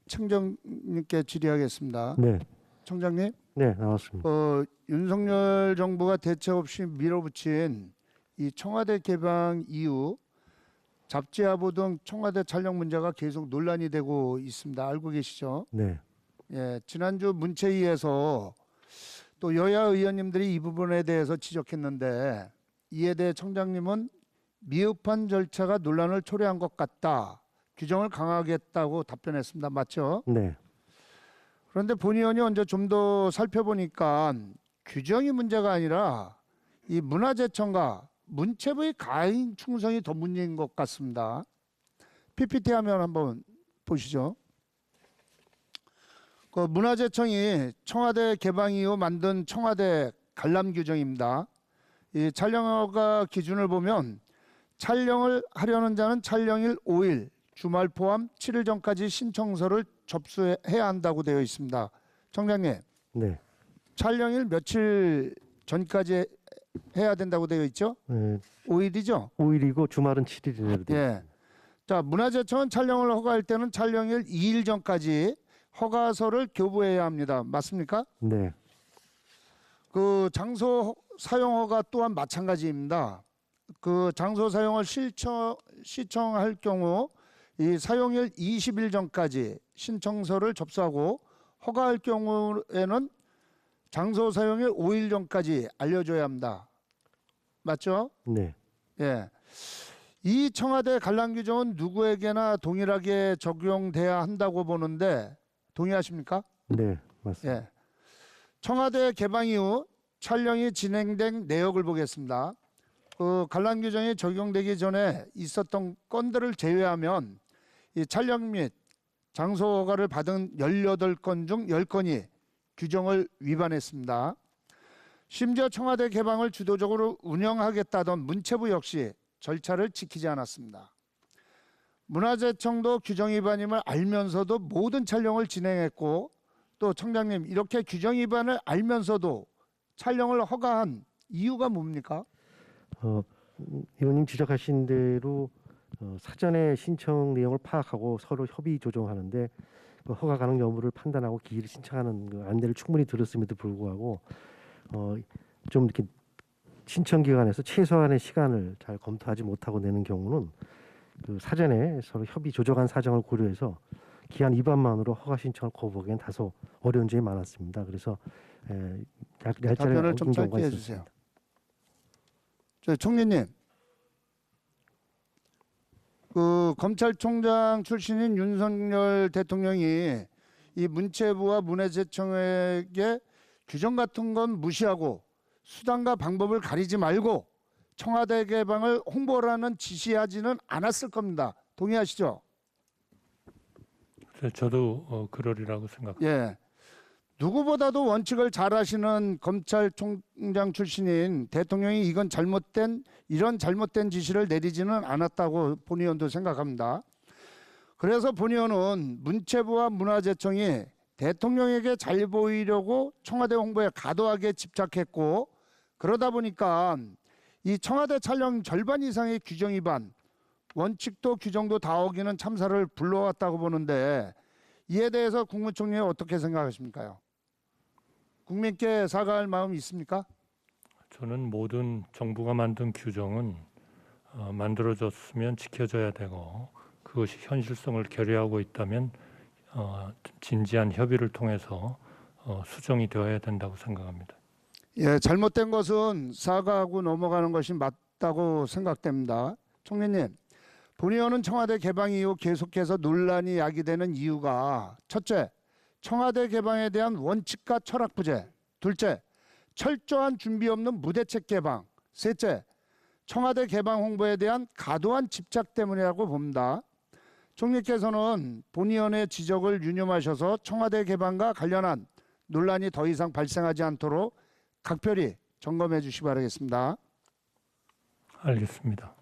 청정님께 질의하겠습니다. 네, 청장님, 네 나왔습니다. 윤석열 정부가 대책 없이 밀어붙인 이 청와대 개방 이후 잡지하보 등 청와대 촬영 문제가 계속 논란이 되고 있습니다. 알고 계시죠? 네, 예, 지난주 문체위에서 또 여야 의원님들이 이 부분에 대해서 지적했는데 이에 대해 청장님은 미흡한 절차가 논란을 초래한 것 같다. 규정을 강화하겠다고 답변했습니다. 맞죠? 네, 그런데 본 의원이 언제 좀 더 살펴보니까 규정이 문제가 아니라 이 문화재청과 문체부의 가인 충성이 더 문제인 것 같습니다. PPT 화면 한번 보시죠. 그 문화재청이 청와대 개방 이후 만든 청와대 관람 규정입니다. 이 촬영허가 기준을 보면 촬영을 하려는 자는 촬영일 5일, 주말 포함 7일 전까지 신청서를 접수해야 한다고 되어 있습니다. 청장님, 네. 촬영일 며칠 전까지 해야 된다고 되어 있죠? 5일이죠? 5일이고 주말은 7일이네요. 예. 자, 문화재청은 촬영을 허가할 때는 촬영일 2일 전까지 허가서를 교부해야 합니다. 맞습니까? 네, 그 장소 사용 허가 또한 마찬가지입니다. 그 장소 사용을 시청할 경우 이 사용일 20일 전까지 신청서를 접수하고 허가할 경우에는 장소 사용일 5일 전까지 알려줘야 합니다. 맞죠? 네. 예. 이 청와대 관람 규정은 누구에게나 동일하게 적용돼야 한다고 보는데 동의하십니까? 네, 맞습니다. 예. 청와대 개방 이후 촬영이 진행된 내역을 보겠습니다. 그 관람 규정이 적용되기 전에 있었던 건들을 제외하면 이 촬영 및 장소 허가를 받은 18건 중 10건이 규정을 위반했습니다. 심지어 청와대 개방을 주도적으로 운영하겠다던 문체부 역시 절차를 지키지 않았습니다. 문화재청도 규정 위반임을 알면서도 모든 촬영을 진행했고 또 청장님 이렇게 규정 위반을 알면서도 촬영을 허가한 이유가 뭡니까? 의원님 지적하신 대로 사전에 신청 내용을 파악하고 서로 협의 조정하는데 그 허가 가능 여부를 판단하고 기일을 신청하는 그 안내를 충분히 들었음에도 불구하고 좀 이렇게 신청 기관에서 최소한의 시간을 잘 검토하지 못하고 내는 경우는 그 사전에 서로 협의 조정한 사정을 고려해서 기한 위반만으로 허가 신청을 거부하기엔 다소 어려운 점이 많았습니다. 그래서 답변을 좀 짧게 해주세요. 저 총리님, 그 검찰총장 출신인 윤석열 대통령이 이 문체부와 문화재청에게 규정 같은 건 무시하고 수단과 방법을 가리지 말고 청와대 개방을 홍보라는 지시하지는 않았을 겁니다. 동의하시죠? 저도 그러리라고 생각합니다. 예. 누구보다도 원칙을 잘 아시는 검찰총장 출신인 대통령이 이런 잘못된 지시를 내리지는 않았다고 본 의원도 생각합니다. 그래서 본 의원은 문체부와 문화재청이 대통령에게 잘 보이려고 청와대 홍보에 과도하게 집착했고 그러다 보니까 이 청와대 촬영 절반 이상의 규정 위반, 원칙도 규정도 다 어기는 참사를 불러왔다고 보는데 이에 대해서 국무총리는 어떻게 생각하십니까? 국민께 사과할 마음이 있습니까? 저는 모든 정부가 만든 규정은 만들어졌으면 지켜져야 되고 그것이 현실성을 결여하고 있다면 진지한 협의를 통해서 수정이 되어야 된다고 생각합니다. 예, 잘못된 것은 사과하고 넘어가는 것이 맞다고 생각됩니다. 총리님, 본 의원은 청와대 개방 이후 계속해서 논란이 야기되는 이유가 첫째, 청와대 개방에 대한 원칙과 철학 부재, 둘째, 철저한 준비 없는 무대책 개방, 셋째, 청와대 개방 홍보에 대한 과도한 집착 때문이라고 봅니다. 총리께서는 본 의원의 지적을 유념하셔서 청와대 개방과 관련한 논란이 더 이상 발생하지 않도록 각별히 점검해 주시기 바라겠습니다. 알겠습니다.